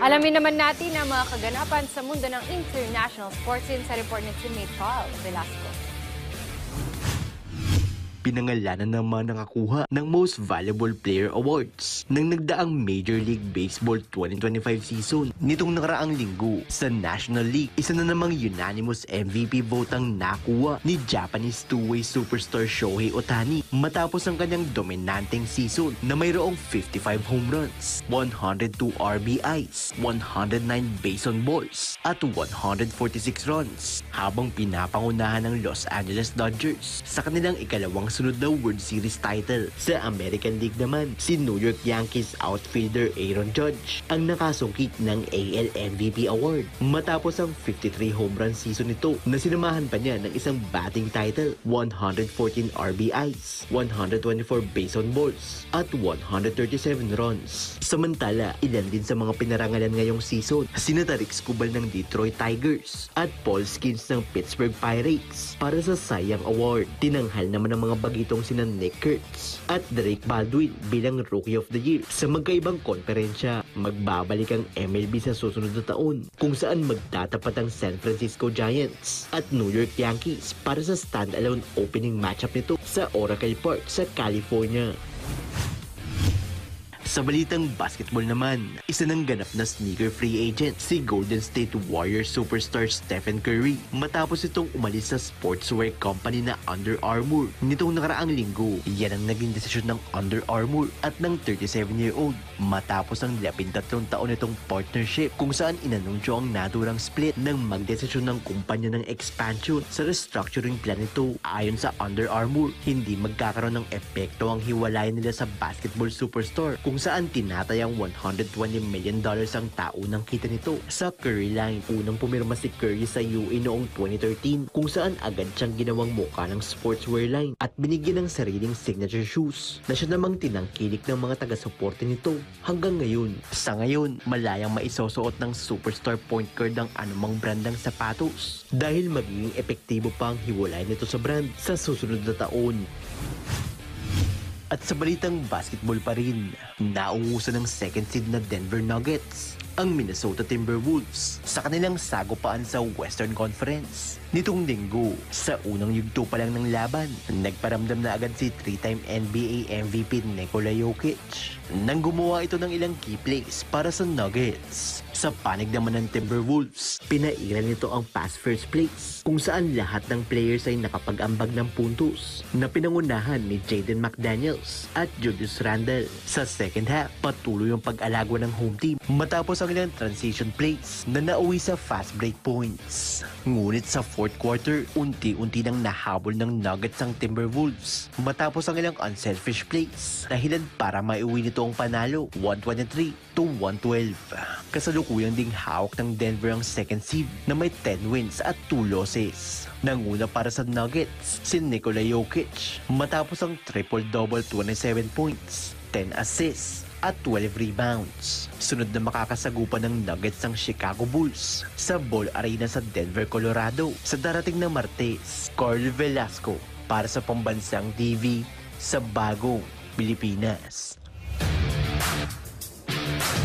Alamin naman natin ang mga kaganapan sa mundo ng international sports sa report ni teammate Carl Velasco. Pinangalanan ng mga nakakuha ng Most Valuable Player Awards ng nagdaang Major League Baseball 2025 season nitong nakaraang linggo. Sa National League, isa na namang unanimous MVP vote ang nakuha ni Japanese two-way superstar Shohei Ohtani matapos ang kanyang dominanteng season na mayroong 55 home runs, 102 RBIs, 109 base on balls at 146 runs habang pinapangunahan ng Los Angeles Dodgers sa kanilang ikalawang sunod na World Series title. Sa American League naman, si New York Yankees outfielder Aaron Judge ang nakasungkit ng AL MVP award matapos ang 53 home run season nito na sinamahan pa niya ng isang batting title, 114 RBIs, 124 base on balls at 137 runs. Samantala, ilan din sa mga pinarangalan ngayong season, sina Tarik Skubal ng Detroit Tigers at Paul Skeens ng Pittsburgh Pirates para sa Cy Young Award. Tinanghal naman ng mga bagitong sina Nick Kurtz at Drake Baldwin bilang Rookie of the Year. Sa magkaibang konferensya, magbabalik ang MLB sa susunod na taon kung saan magtatapat ang San Francisco Giants at New York Yankees para sa stand-alone opening matchup nito sa Oracle Park sa California. Sa balitang basketball naman, isa ng ganap na sneaker free agent si Golden State Warriors superstar Stephen Curry matapos itong umalis sa sportswear company na Under Armour nitong nakaraang linggo. Yan ang naging desisyon ng Under Armour at ng 37-year-old matapos ang 13 taon itong partnership kung saan inanunsyo ang naturang split ng magdesisyon ng kumpanya ng expansion sa restructuring plan nito. Ayon sa Under Armour, hindi magkakaroon ng epekto ang hiwalayan nila sa basketball superstar kung saan tinatayang $120 million ang taunang kita nito sa Curry line. Unang pumirma si Curry sa UE noong 2013 kung saan agad siyang ginawang muka ng sportswear line at binigyan ng sariling signature shoes na siya namang tinangkilik ng mga taga-suporte nito hanggang ngayon. Sa ngayon, malayang maisosuot ng superstar point guard ang anumang brandang sapatos dahil magiging epektibo pa ang hiwalay nito sa brand sa susunod na taon. At sa balitang basketball pa rin, naungusan ng second seed na Denver Nuggets ang Minnesota Timberwolves sa kanilang sagupaan sa Western Conference. Nitong linggo, sa unang yugto pa lang ng laban, nagparamdam na agad si 3-time NBA MVP Nikola Jokic nang gumawa ito ng ilang key plays para sa Nuggets. Sa panig naman ng Timberwolves, pinairan nito ang pass first plays kung saan lahat ng players ay nakapag-ambag ng puntos na pinangunahan ni Jaden McDaniels at Julius Randle. Sa second half, patuloy ang pag-alagwa ng home team matapos ang ilang transition plays na nauwi sa fast break points. Ngunit sa fourth quarter, unti-unti nang nahabol ng Nuggets ang Timberwolves matapos ang ilang unselfish plays, dahilan para maiuwi nito ang panalo 123-112. Kasalukuyang ding hawak ng Denver ang second seed na may 10 wins at 2 losses. Nanguna para sa Nuggets si Nikola Jokic matapos ang triple-double, 27 points, 10 assists at 12 rebounds. Sunod na makakasagupan ng Nuggets ang Chicago Bulls sa Ball Arena sa Denver, Colorado sa darating na Martes. Carl Velasco para sa Pambansang TV sa Bagong Pilipinas.